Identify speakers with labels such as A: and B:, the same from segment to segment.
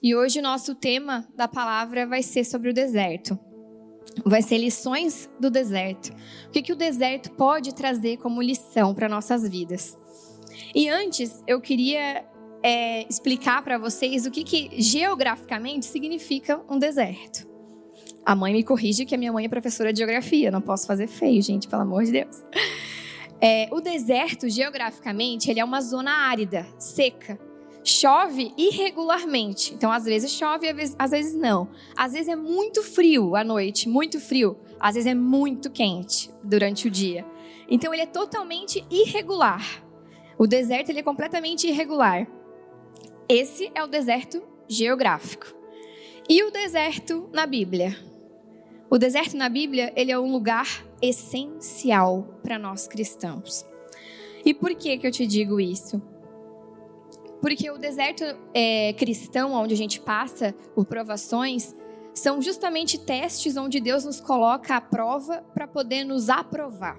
A: E hoje o nosso tema da palavra vai ser sobre o deserto. Vai ser lições do deserto. O que o deserto pode trazer como lição para nossas vidas? E antes, eu queria explicar para vocês o que geograficamente significa um deserto. A mãe me corrige que a minha mãe é professora de geografia. Não posso fazer feio, gente, pelo amor de Deus. O deserto, geograficamente, ele é uma zona árida, seca. Chove irregularmente. Então, às vezes chove, às vezes não. Às vezes é muito frio à noite, muito frio. Às vezes é muito quente durante o dia. Então, ele é totalmente irregular. O deserto, ele é completamente irregular. Esse é o deserto geográfico. E o deserto na Bíblia? O deserto na Bíblia, ele é um lugar essencial para nós cristãos. E por que eu te digo isso? Porque o deserto cristão, onde a gente passa por provações, são justamente testes onde Deus nos coloca à prova para poder nos aprovar.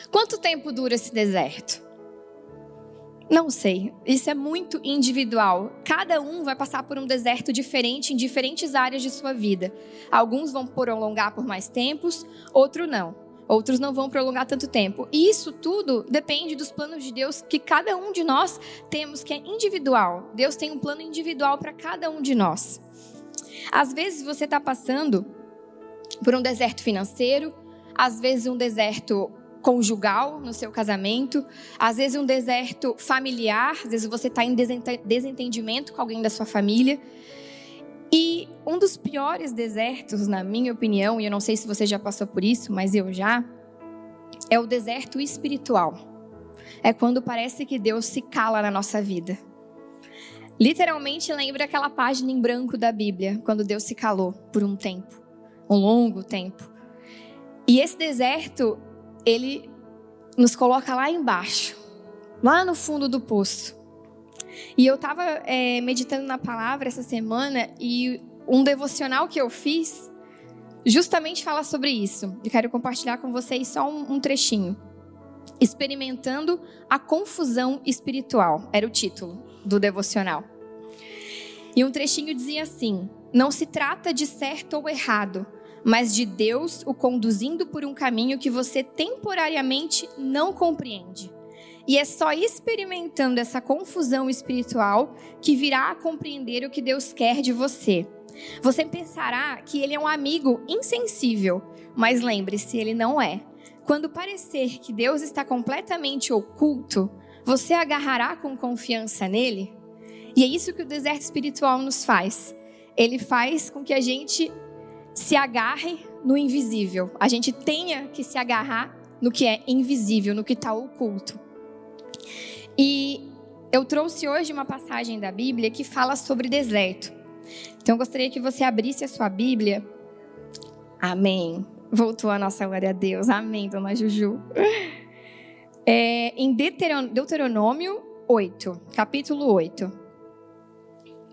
A: Quanto tempo dura esse deserto? Não sei, isso é muito individual. Cada um vai passar por um deserto diferente em diferentes áreas de sua vida. Alguns vão prolongar por mais tempos, outros não. Outros não vão prolongar tanto tempo. E isso tudo depende dos planos de Deus que cada um de nós temos, que é individual. Deus tem um plano individual para cada um de nós. Às vezes você está passando por um deserto financeiro, às vezes um deserto conjugal no seu casamento, às vezes um deserto familiar, às vezes você está em desentendimento com alguém da sua família. E um dos piores desertos, na minha opinião, e eu não sei se você já passou por isso, mas eu já, é o deserto espiritual. É quando parece que Deus se cala na nossa vida. Literalmente lembra aquela página em branco da Bíblia, quando Deus se calou por um tempo, um longo tempo. E esse deserto, ele nos coloca lá embaixo, lá no fundo do poço. E eu estava meditando na palavra essa semana e um devocional que eu fiz justamente fala sobre isso. Eu quero compartilhar com vocês só um trechinho. Experimentando a confusão espiritual, era o título do devocional. E um trechinho dizia assim: não se trata de certo ou errado, mas de Deus o conduzindo por um caminho que você temporariamente não compreende. E é só experimentando essa confusão espiritual que virá a compreender o que Deus quer de você. Você pensará que ele é um amigo insensível, mas lembre-se, ele não é. Quando parecer que Deus está completamente oculto, você agarrará com confiança nele? E é isso que o deserto espiritual nos faz. Ele faz com que a gente se agarre no invisível. A gente tenha que se agarrar no que é invisível, no que está oculto. E eu trouxe hoje uma passagem da Bíblia que fala sobre deserto. Então eu gostaria que você abrisse a sua Bíblia. Amém. Voltou a nossa glória a Deus. Amém, dona Juju. Em Deuteronômio 8, capítulo 8.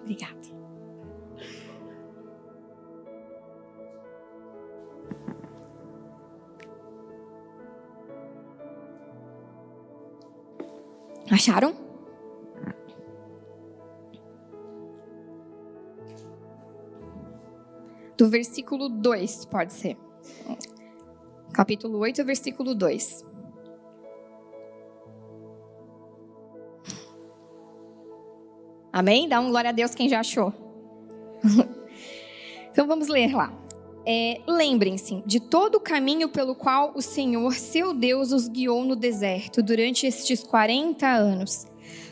A: Obrigada. Acharam? Do versículo 2, pode ser. Capítulo 8, versículo 2. Amém? Dá um glória a Deus quem já achou. Então vamos ler lá. Lembrem-se de todo o caminho pelo qual o Senhor, seu Deus, os guiou no deserto durante estes 40 anos,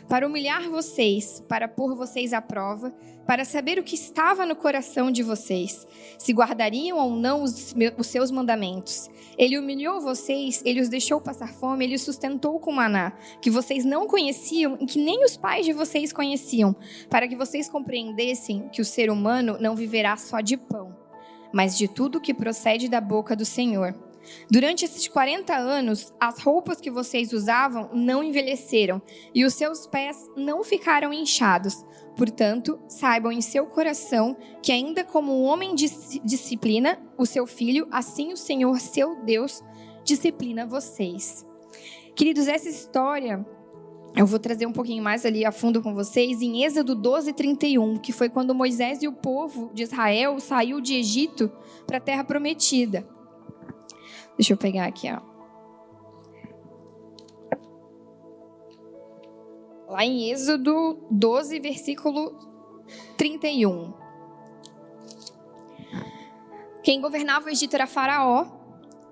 A: para humilhar vocês, para pôr vocês à prova, para saber o que estava no coração de vocês, se guardariam ou não os seus mandamentos. Ele humilhou vocês, ele os deixou passar fome, ele os sustentou com maná, que vocês não conheciam e que nem os pais de vocês conheciam, para que vocês compreendessem que o ser humano não viverá só de pão, mas de tudo que procede da boca do Senhor. Durante esses 40 anos, as roupas que vocês usavam não envelheceram e os seus pés não ficaram inchados. Portanto, saibam em seu coração que ainda como o homem disciplina o seu filho, assim o Senhor, seu Deus, disciplina vocês. Queridos, essa história eu vou trazer um pouquinho mais ali a fundo com vocês, em Êxodo 12:31, que foi quando Moisés e o povo de Israel saiu de Egito para a terra prometida. Deixa eu pegar aqui, ó. Lá em Êxodo 12, versículo 31. Quem governava o Egito era Faraó,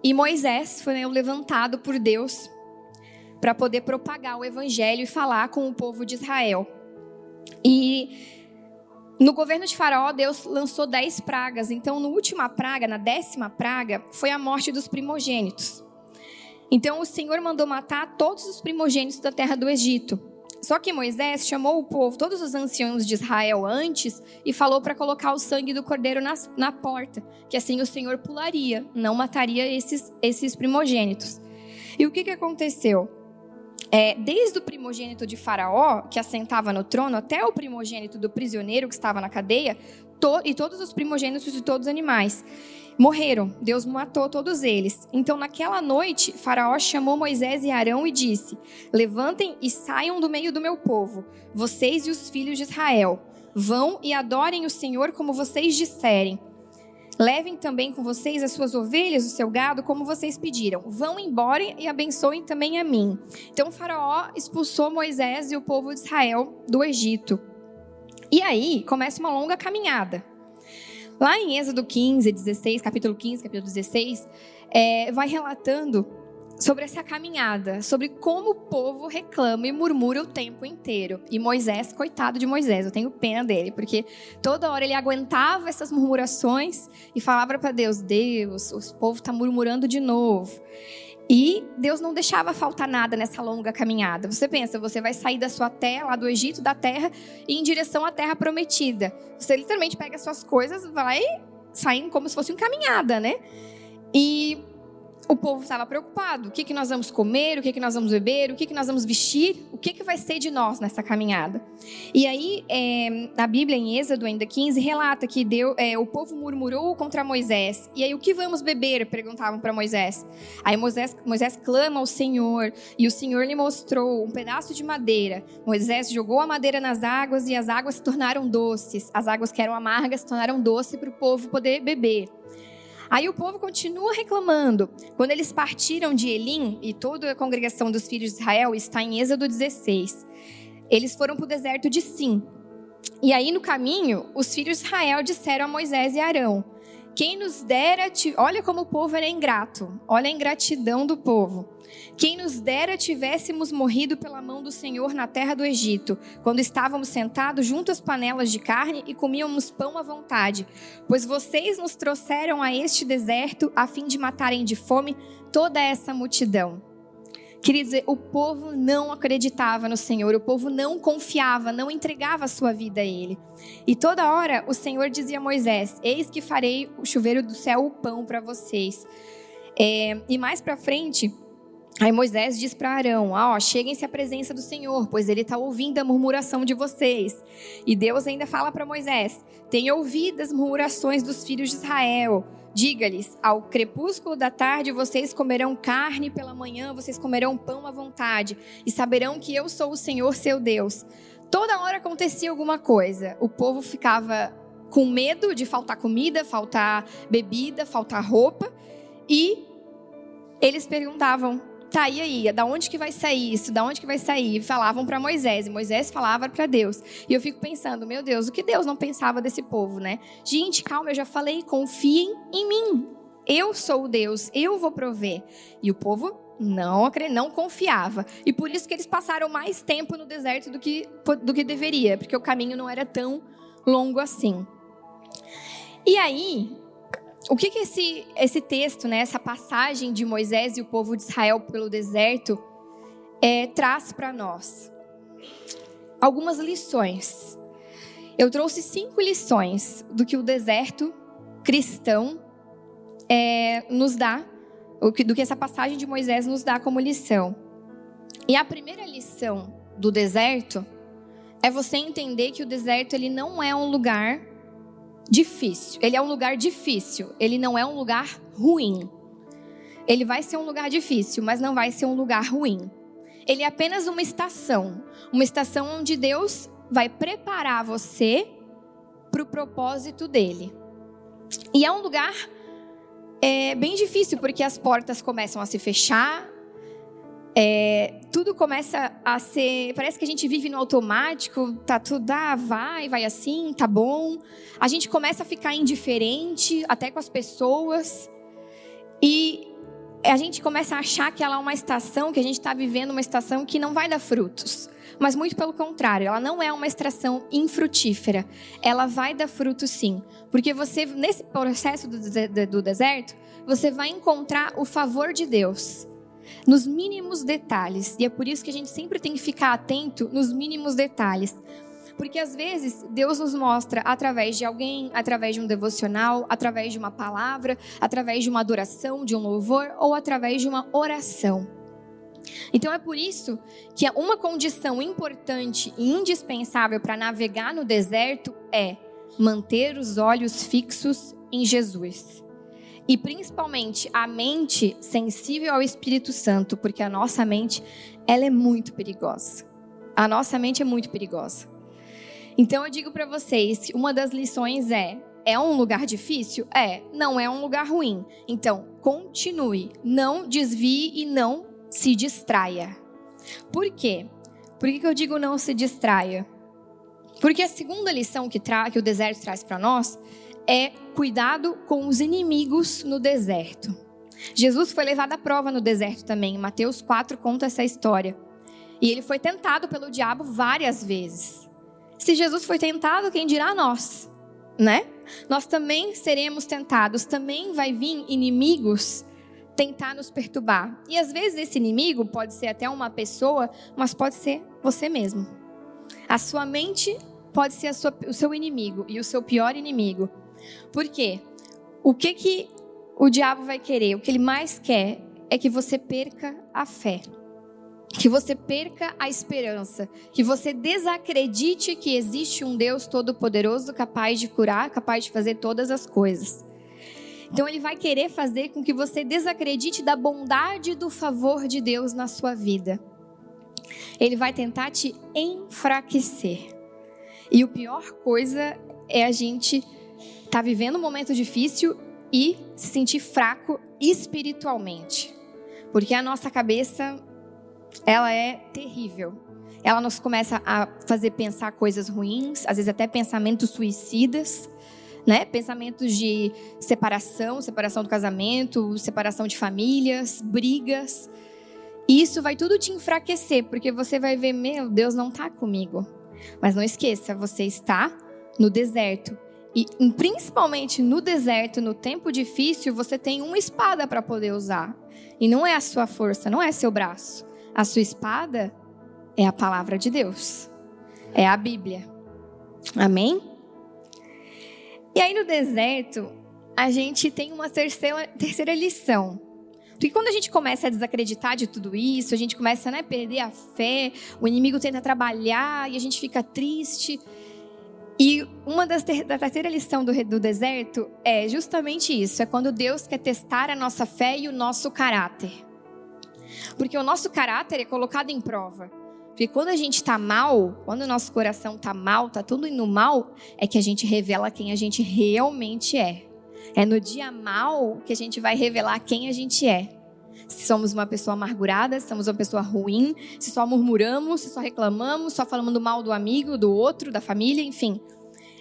A: e Moisés foi levantado por Deus para poder propagar o evangelho e falar com o povo de Israel. E no governo de Faraó, Deus lançou 10 pragas. Então, na última praga, na 10ª praga, foi a morte dos primogênitos. Então, o Senhor mandou matar todos os primogênitos da terra do Egito. Só que Moisés chamou o povo, todos os anciãos de Israel antes, e falou para colocar o sangue do cordeiro na porta, que assim o Senhor pularia, não mataria esses primogênitos. E o que aconteceu? Desde o primogênito de Faraó, que assentava no trono, até o primogênito do prisioneiro que estava na cadeia, e todos os primogênitos de todos os animais morreram. Deus matou todos eles. Então, naquela noite, Faraó chamou Moisés e Arão e disse: levantem e saiam do meio do meu povo, vocês e os filhos de Israel. Vão e adorem o Senhor como vocês disserem. Levem também com vocês as suas ovelhas, o seu gado, como vocês pediram. Vão embora e abençoem também a mim. Então, Faraó expulsou Moisés e o povo de Israel do Egito. E aí, começa uma longa caminhada. Lá em Êxodo 15, 16, capítulo 15, capítulo 16, vai relatando sobre essa caminhada, sobre como o povo reclama e murmura o tempo inteiro. E Moisés, coitado de Moisés, eu tenho pena dele, porque toda hora ele aguentava essas murmurações e falava para Deus: Deus, o povo está murmurando de novo. E Deus não deixava faltar nada nessa longa caminhada. Você pensa, você vai sair da sua terra, lá do Egito, da terra, e em direção à terra prometida. Você literalmente pega as suas coisas, vai saindo como se fosse uma caminhada, né? E o povo estava preocupado. O que nós vamos comer? O que nós vamos beber? O que nós vamos vestir? O que vai ser de nós nessa caminhada? E aí, na Bíblia, em Êxodo ainda 15, relata que o povo murmurou contra Moisés. E aí, o que vamos beber? Perguntavam para Moisés. Aí Moisés clama ao Senhor, e o Senhor lhe mostrou um pedaço de madeira. Moisés jogou a madeira nas águas, e as águas se tornaram doces. As águas que eram amargas se tornaram doces para o povo poder beber. Aí o povo continua reclamando. Quando eles partiram de Elim, e toda a congregação dos filhos de Israel está em Êxodo 16, eles foram para o deserto de Sim. E aí no caminho, os filhos de Israel disseram a Moisés e Arão: quem nos dera, olha como o povo era ingrato, olha a ingratidão do povo. Quem nos dera tivéssemos morrido pela mão do Senhor na terra do Egito, quando estávamos sentados junto às panelas de carne e comíamos pão à vontade. Pois vocês nos trouxeram a este deserto a fim de matarem de fome toda essa multidão. Queridos, o povo não acreditava no Senhor, o povo não confiava, não entregava a sua vida a Ele. E toda hora o Senhor dizia a Moisés: eis que farei o chuveiro do céu o pão para vocês. E mais para frente, aí Moisés diz para Arão: cheguem-se à presença do Senhor, pois Ele está ouvindo a murmuração de vocês. E Deus ainda fala para Moisés: tenha ouvido as murmurações dos filhos de Israel. Diga-lhes: ao crepúsculo da tarde vocês comerão carne, pela manhã vocês comerão pão à vontade, e saberão que eu sou o Senhor seu Deus. Toda hora acontecia alguma coisa. O povo ficava com medo de faltar comida, faltar bebida, faltar roupa. E eles perguntavam: tá, e aí? Da onde que vai sair isso? Da onde que vai sair? E falavam para Moisés, e Moisés falava para Deus. E eu fico pensando: meu Deus, o que Deus não pensava desse povo, né? Gente, calma, eu já falei, confiem em mim. Eu sou o Deus, eu vou prover. E o povo não confiava. E por isso que eles passaram mais tempo no deserto do que deveria, porque o caminho não era tão longo assim. E aí, o que esse texto, né, essa passagem de Moisés e o povo de Israel pelo deserto traz para nós? Algumas lições. Eu trouxe 5 lições do que o deserto cristão nos dá, do que essa passagem de Moisés nos dá como lição. E a primeira lição do deserto é você entender que o deserto ele não é um lugar difícil. Ele é um lugar difícil. Ele não é um lugar ruim. Ele vai ser um lugar difícil, mas não vai ser um lugar ruim. Ele é apenas uma estação onde Deus vai preparar você para o propósito dele. E é um lugar bem difícil, porque as portas começam a se fechar, tudo começa a ser... Parece que a gente vive no automático, tá tudo, vai assim, tá bom. A gente começa a ficar indiferente, até com as pessoas. E a gente começa a achar que ela é uma estação, que a gente está vivendo uma estação que não vai dar frutos. Mas muito pelo contrário, ela não é uma estação infrutífera. Ela vai dar frutos sim. Porque você, nesse processo do deserto, você vai encontrar o favor de Deus nos mínimos detalhes. E é por isso que a gente sempre tem que ficar atento nos mínimos detalhes. Porque às vezes Deus nos mostra através de alguém, através de um devocional, através de uma palavra, através de uma adoração, de um louvor ou através de uma oração. Então é por isso que uma condição importante e indispensável para navegar no deserto é manter os olhos fixos em Jesus. E principalmente a mente sensível ao Espírito Santo, porque a nossa mente, ela é muito perigosa. A nossa mente é muito perigosa. Então eu digo para vocês que uma das lições é um lugar difícil? Não é um lugar ruim. Então continue, não desvie e não se distraia. Por quê? Por que eu digo não se distraia? Porque a segunda lição que o deserto traz para nós é cuidado com os inimigos no deserto. Jesus foi levado à prova no deserto também. Mateus 4 conta essa história. E ele foi tentado pelo diabo várias vezes. Se Jesus foi tentado, quem dirá nós, né? Nós também seremos tentados. Também vai vir inimigos tentar nos perturbar. E às vezes esse inimigo pode ser até uma pessoa, mas pode ser você mesmo. A sua mente pode ser o seu inimigo e o seu pior inimigo. Por quê? O que o diabo vai querer? O que ele mais quer é que você perca a fé. Que você perca a esperança. Que você desacredite que existe um Deus todo-poderoso capaz de curar, capaz de fazer todas as coisas. Então ele vai querer fazer com que você desacredite da bondade e do favor de Deus na sua vida. Ele vai tentar te enfraquecer. E a pior coisa é a gente estar vivendo um momento difícil e se sentir fraco espiritualmente. Porque a nossa cabeça, ela é terrível. Ela nos começa a fazer pensar coisas ruins, às vezes até pensamentos suicidas, né? Pensamentos de separação do casamento, separação de famílias, brigas. E isso vai tudo te enfraquecer, porque você vai ver, meu Deus não está comigo. Mas não esqueça, você está no deserto. E principalmente no deserto, no tempo difícil, você tem uma espada para poder usar. E não é a sua força, não é seu braço. A sua espada é a palavra de Deus. É a Bíblia. Amém? E aí no deserto, a gente tem uma terceira lição. Porque quando a gente começa a desacreditar de tudo isso, a gente começa a perder a fé, o inimigo tenta trabalhar e a gente fica triste. E uma da terceira lição do deserto é justamente isso. É quando Deus quer testar a nossa fé e o nosso caráter. Porque o nosso caráter é colocado em prova. Porque quando a gente está mal, quando o nosso coração está mal, está tudo indo mal, é que a gente revela quem a gente realmente é. É no dia mal que a gente vai revelar quem a gente é. Se somos uma pessoa amargurada, se somos uma pessoa ruim, se só murmuramos, se só reclamamos, só falando mal do amigo, do outro, da família, enfim.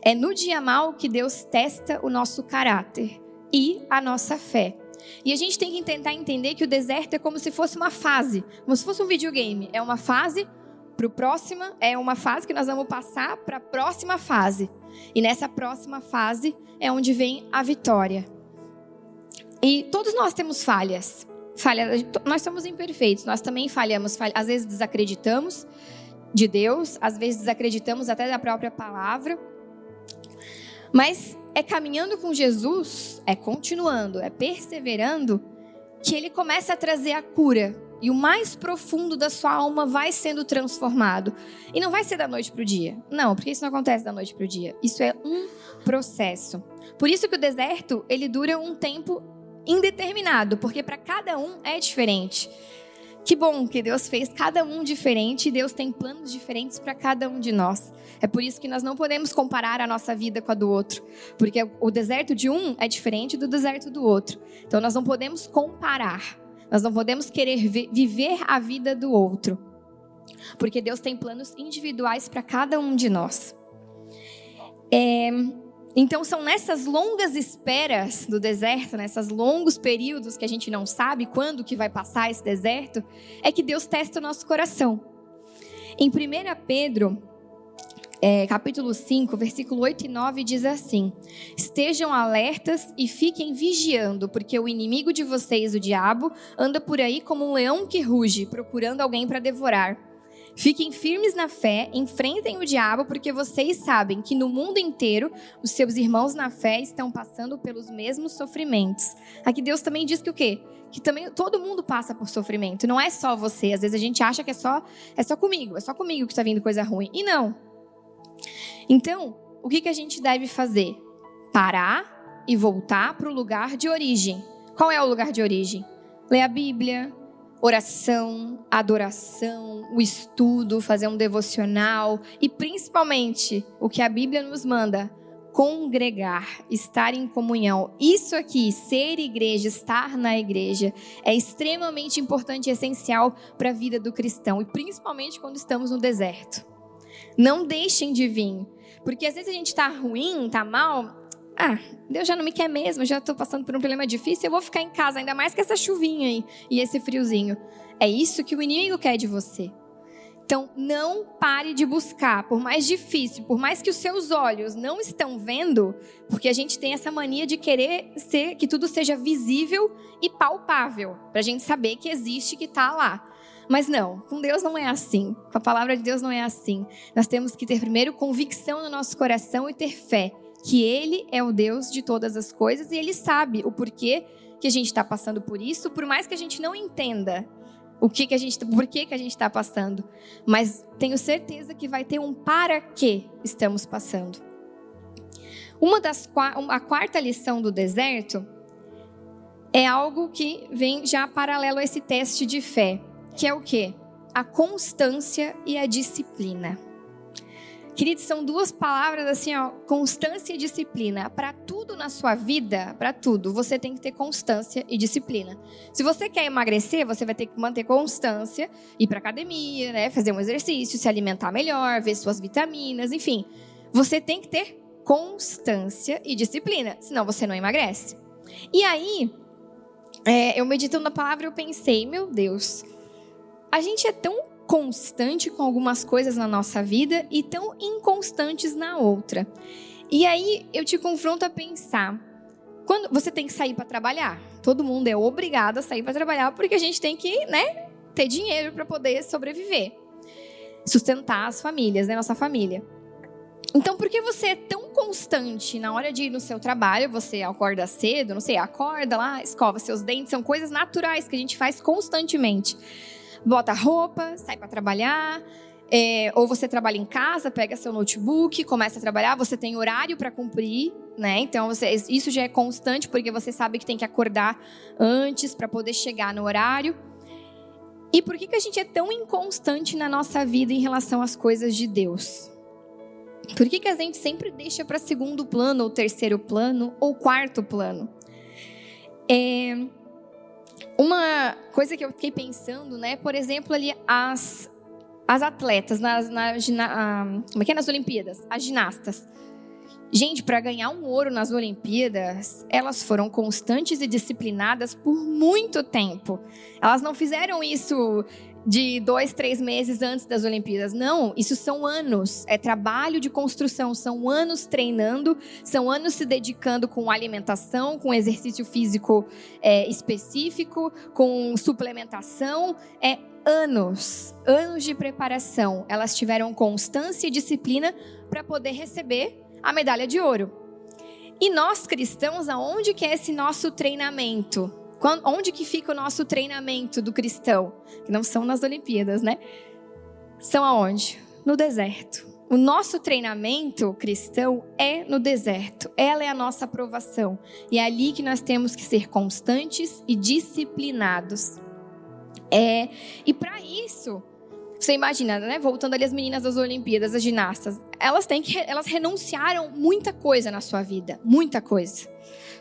A: É no dia mal que Deus testa o nosso caráter e a nossa fé. E a gente tem que tentar entender que o deserto é como se fosse uma fase, como se fosse um videogame. É uma fase para o próximo, é uma fase que nós vamos passar para a próxima fase. E nessa próxima fase é onde vem a vitória. E todos nós temos falhas. Nós somos imperfeitos, nós também falhamos. Às vezes desacreditamos de Deus, às vezes desacreditamos até da própria palavra. Mas é caminhando com Jesus, é continuando, é perseverando, que Ele começa a trazer a cura. E o mais profundo da sua alma vai sendo transformado. E não vai ser da noite para o dia. Não, porque isso não acontece da noite para o dia. Isso é um processo. Por isso que o deserto, ele dura um tempo indeterminado. Porque para cada um é diferente. Que bom que Deus fez cada um diferente e Deus tem planos diferentes para cada um de nós. É por isso que nós não podemos comparar a nossa vida com a do outro, porque o deserto de um é diferente do deserto do outro. Então nós não podemos comparar, nós não podemos querer viver a vida do outro, porque Deus tem planos individuais para cada um de nós. Então são nessas longas esperas do deserto, nesses longos períodos que a gente não sabe quando que vai passar esse deserto, é que Deus testa o nosso coração. Em 1 Pedro, capítulo 5, versículo 8 e 9 diz assim: estejam alertas e fiquem vigiando, porque o inimigo de vocês, o diabo, anda por aí como um leão que ruge, procurando alguém para devorar. Fiquem firmes na fé, enfrentem o diabo, porque vocês sabem que no mundo inteiro os seus irmãos na fé estão passando pelos mesmos sofrimentos. Aqui Deus também diz que o quê? Que também todo mundo passa por sofrimento, não é só você. Às vezes a gente acha que é só comigo que está vindo coisa ruim. E não. Então, o que a gente deve fazer? Parar e voltar para o lugar de origem. Qual é o lugar de origem? Ler a Bíblia, oração, adoração, o estudo, fazer um devocional e principalmente o que a Bíblia nos manda, congregar, estar em comunhão. Isso aqui, ser igreja, estar na igreja, é extremamente importante e essencial para a vida do cristão e principalmente quando estamos no deserto. Não deixem de vir, porque às vezes a gente está ruim, está mal. Deus já não me quer mesmo, eu já estou passando por um problema difícil, eu vou ficar em casa, ainda mais com essa chuvinha aí e esse friozinho. É isso que o inimigo quer de você. Então, não pare de buscar, por mais difícil, por mais que os seus olhos não estão vendo, porque a gente tem essa mania de querer que tudo seja visível e palpável, para a gente saber que existe, que está lá. Mas não, com Deus não é assim, com a palavra de Deus não é assim. Nós temos que ter primeiro convicção no nosso coração e ter fé, que Ele é o Deus de todas as coisas e Ele sabe o porquê que a gente está passando por isso, por mais que a gente não entenda por que a gente está passando. Mas tenho certeza que vai ter um para que estamos passando. A quarta lição do deserto é algo que vem já paralelo a esse teste de fé, que é o quê? A constância e a disciplina. Queridos, são duas palavras assim, constância e disciplina. Para tudo na sua vida, para tudo, você tem que ter constância e disciplina. Se você quer emagrecer, você vai ter que manter constância, ir para academia, né, fazer um exercício, se alimentar melhor, ver suas vitaminas, enfim. Você tem que ter constância e disciplina, senão você não emagrece. E aí, eu meditando na palavra, eu pensei, meu Deus, a gente é tão constante com algumas coisas na nossa vida e tão inconstantes na outra. E aí eu te confronto a pensar, quando você tem que sair para trabalhar, todo mundo é obrigado a sair para trabalhar porque a gente tem que, né, ter dinheiro para poder sobreviver, sustentar as famílias, né, nossa família. Então, por que você é tão constante na hora de ir no seu trabalho? Você acorda cedo, não sei, acorda lá, escova seus dentes, são coisas naturais que a gente faz constantemente. Bota roupa, sai para trabalhar, ou você trabalha em casa, pega seu notebook, começa a trabalhar, você tem horário para cumprir, né? Então, isso já é constante, porque você sabe que tem que acordar antes para poder chegar no horário. E por que a gente é tão inconstante na nossa vida em relação às coisas de Deus? Por que a gente sempre deixa para segundo plano, ou terceiro plano, ou quarto plano? Uma coisa que eu fiquei pensando, né? Por exemplo, ali as atletas nas Olimpíadas, as ginastas. Gente, para ganhar um ouro nas Olimpíadas, elas foram constantes e disciplinadas por muito tempo. Elas não fizeram isso de 2, 3 meses antes das Olimpíadas. Não, isso são anos. É trabalho de construção. São anos treinando, são anos se dedicando com alimentação, com exercício físico específico, com suplementação. Anos de preparação. Elas tiveram constância e disciplina para poder receber a medalha de ouro. E nós cristãos, aonde que é esse nosso treinamento? Onde que fica o nosso treinamento do cristão? Que não são nas Olimpíadas, né? São aonde? No deserto. O nosso treinamento cristão é no deserto. Ela é a nossa aprovação. E é ali que nós temos que ser constantes e disciplinados. E para isso, você imagina, né? Voltando ali as meninas das Olimpíadas, as ginastas, elas renunciaram muita coisa na sua vida, muita coisa.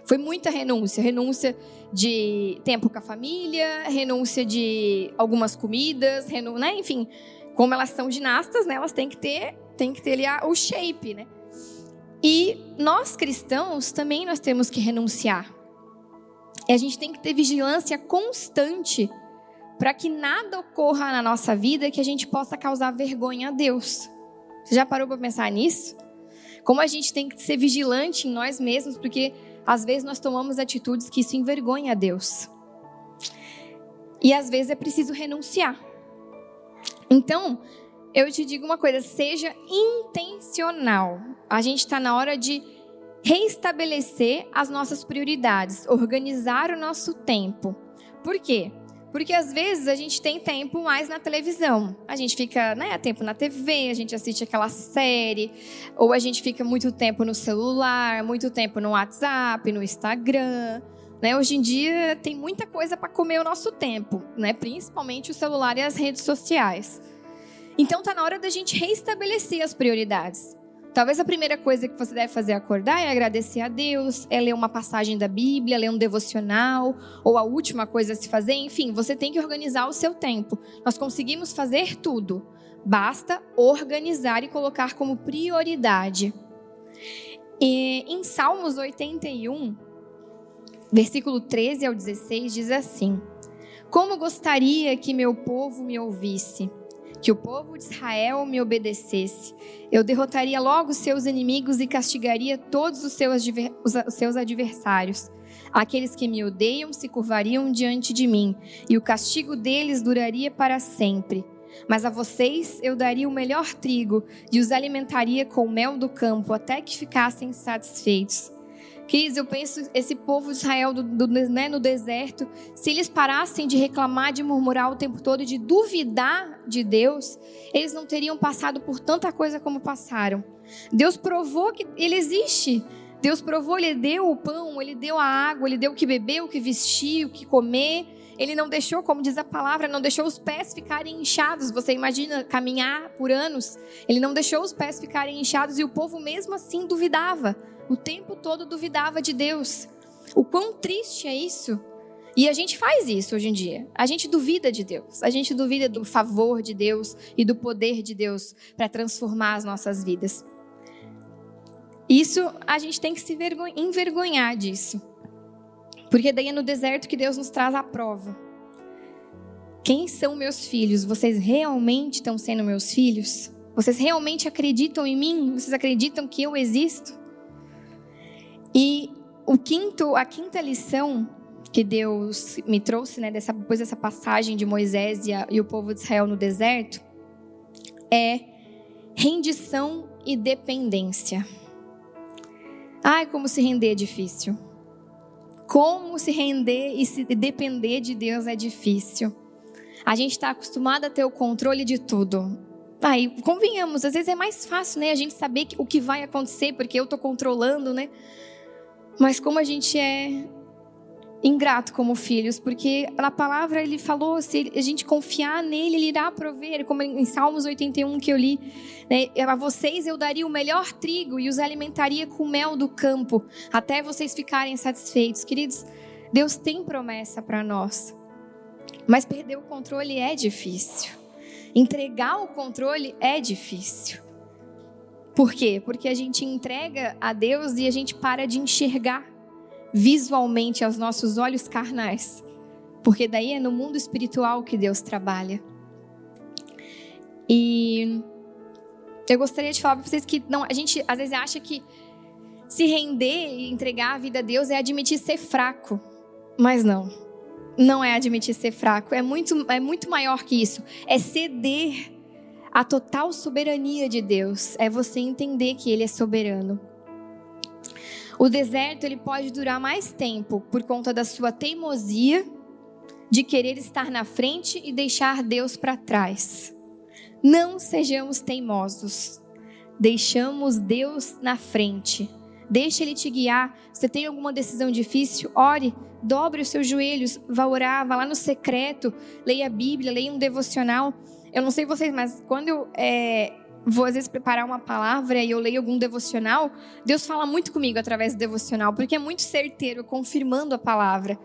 A: Foi muita renúncia de tempo com a família, renúncia de algumas comidas, né? Enfim, como elas são ginastas, né? Elas têm que ter ali o shape, né? E nós cristãos também nós temos que renunciar. E a gente tem que ter vigilância constante para que nada ocorra na nossa vida que a gente possa causar vergonha a Deus. Você já parou para pensar nisso? Como a gente tem que ser vigilante em nós mesmos, porque às vezes nós tomamos atitudes que isso envergonha a Deus. E às vezes é preciso renunciar. Então, eu te digo uma coisa, seja intencional. A gente está na hora de reestabelecer as nossas prioridades, organizar o nosso tempo. Por quê? Porque às vezes a gente tem tempo mais na televisão. A gente fica, né, tempo na TV, a gente assiste aquela série, ou a gente fica muito tempo no celular, muito tempo no WhatsApp, no Instagram. Né? Hoje em dia tem muita coisa para comer o nosso tempo, né? Principalmente o celular e as redes sociais. Então está na hora da gente reestabelecer as prioridades. Talvez a primeira coisa que você deve fazer acordar é agradecer a Deus, é ler uma passagem da Bíblia, ler um devocional, ou a última coisa a se fazer. Enfim, você tem que organizar o seu tempo. Nós conseguimos fazer tudo. Basta organizar e colocar como prioridade. E em Salmos 81, versículo 13 ao 16, diz assim: Como gostaria que meu povo me ouvisse, que o povo de Israel me obedecesse. Eu derrotaria logo os seus inimigos e castigaria todos os seus adversários. Aqueles que me odeiam se curvariam diante de mim, e o castigo deles duraria para sempre. Mas a vocês eu daria o melhor trigo e os alimentaria com o mel do campo, até que ficassem satisfeitos. Queridos, eu penso, esse povo de Israel né, no deserto, se eles parassem de reclamar, de murmurar o tempo todo, de duvidar de Deus, eles não teriam passado por tanta coisa como passaram. Deus provou que Ele existe. Deus provou, Ele deu o pão, Ele deu a água, Ele deu o que beber, o que vestir, o que comer. Ele não deixou, como diz a palavra, não deixou os pés ficarem inchados. Você imagina caminhar por anos? Ele não deixou os pés ficarem inchados e o povo mesmo assim duvidava. O tempo todo duvidava de Deus. O quão triste é isso? E a gente faz isso hoje em dia. A gente duvida de Deus. A gente duvida do favor de Deus e do poder de Deus para transformar as nossas vidas. Isso, a gente tem que se envergonhar disso. Porque daí é no deserto que Deus nos traz a prova. Quem são meus filhos? Vocês realmente estão sendo meus filhos? Vocês realmente acreditam em mim? Vocês acreditam que eu existo? E a quinta lição que Deus me trouxe, né, depois dessa passagem de Moisés e o povo de Israel no deserto, é rendição e dependência. Ai, como se render é difícil. Como se render e se depender de Deus é difícil. A gente está acostumado a ter o controle de tudo. E convenhamos, às vezes é mais fácil, né, a gente saber o que vai acontecer, porque eu estou controlando, né? Mas como a gente é ingrato como filhos, porque na palavra ele falou, se a gente confiar nele, ele irá prover, como em Salmos 81 que eu li, né? A vocês eu daria o melhor trigo e os alimentaria com mel do campo, até vocês ficarem satisfeitos. Queridos, Deus tem promessa para nós, mas perder o controle é difícil. Entregar o controle é difícil. Por quê? Porque a gente entrega a Deus e a gente para de enxergar visualmente aos nossos olhos carnais. Porque daí é no mundo espiritual que Deus trabalha. E eu gostaria de falar para vocês que a gente às vezes acha que se render e entregar a vida a Deus é admitir ser fraco. Mas não é admitir ser fraco. É muito maior que isso. É ceder a total soberania de Deus. É você entender que Ele é soberano. O deserto ele pode durar mais tempo por conta da sua teimosia de querer estar na frente e deixar Deus para trás. Não sejamos teimosos. Deixamos Deus na frente. Deixa Ele te guiar. Você tem alguma decisão difícil? Ore, dobre os seus joelhos, vá orar, vá lá no secreto, leia a Bíblia, leia um devocional. Eu não sei vocês, mas quando eu vou às vezes preparar uma palavra e eu leio algum devocional, Deus fala muito comigo através do devocional, porque é muito certeiro, confirmando a palavra.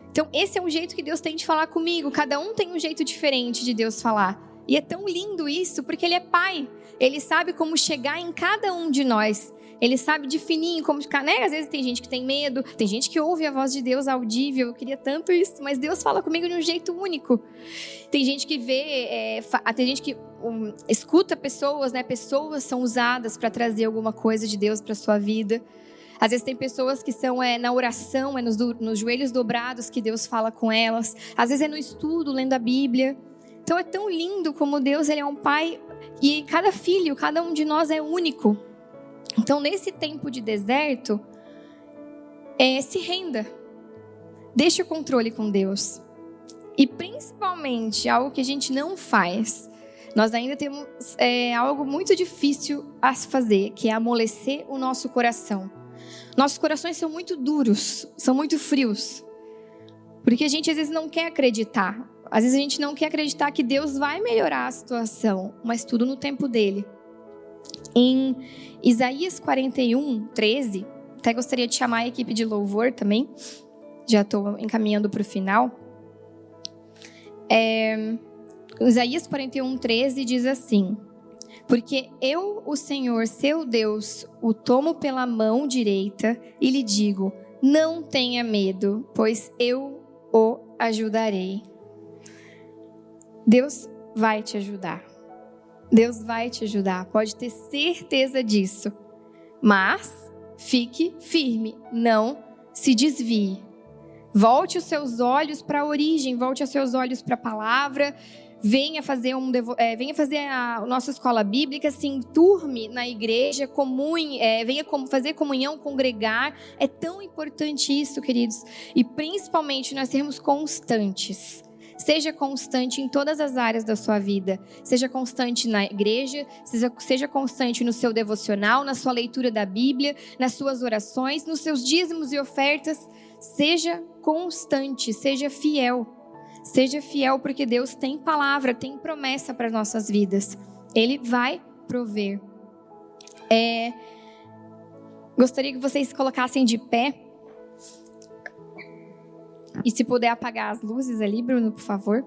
A: Então esse é um jeito que Deus tem de falar comigo. Cada um tem um jeito diferente de Deus falar. E é tão lindo isso, porque Ele é Pai. Ele sabe como chegar em cada um de nós. Ele sabe definir como ficar, né? Às vezes tem gente que tem medo, tem gente que ouve a voz de Deus audível. Eu queria tanto isso, mas Deus fala comigo de um jeito único. Tem gente que vê, tem gente que escuta pessoas, né? Pessoas são usadas para trazer alguma coisa de Deus para sua vida. Às vezes tem pessoas que são na oração, nos joelhos dobrados que Deus fala com elas. Às vezes é no estudo, lendo a Bíblia. Então é tão lindo como Deus, Ele é um Pai e cada filho, cada um de nós é único. Então nesse tempo de deserto, se renda. Deixe o controle com Deus. E principalmente, algo que a gente não faz, nós ainda temos algo muito difícil a se fazer, que é amolecer o nosso coração. Nossos corações são muito duros, são muito frios. Porque a gente às vezes não quer acreditar. Às vezes a gente não quer acreditar que Deus vai melhorar a situação, mas tudo no tempo dele. Em Isaías 41, 13, até gostaria de chamar a equipe de louvor também. Já estou encaminhando para o final. Isaías 41, 13 diz assim: porque eu, o Senhor, seu Deus, o tomo pela mão direita e lhe digo, não tenha medo, pois eu o ajudarei. Deus vai te ajudar. Deus vai te ajudar, pode ter certeza disso. Mas fique firme, não se desvie. Volte os seus olhos para a origem, volte os seus olhos para a palavra. Venha fazer a nossa escola bíblica, se enturme na igreja, venha fazer comunhão, congregar. É tão importante isso, queridos. E principalmente nós sermos constantes. Seja constante em todas as áreas da sua vida. Seja constante na igreja, seja constante no seu devocional, na sua leitura da Bíblia, nas suas orações, nos seus dízimos e ofertas. Seja constante, seja fiel. Seja fiel porque Deus tem palavra, tem promessa para as nossas vidas. Ele vai prover. Gostaria que vocês se colocassem de pé. E se puder apagar as luzes ali, Bruno, por favor.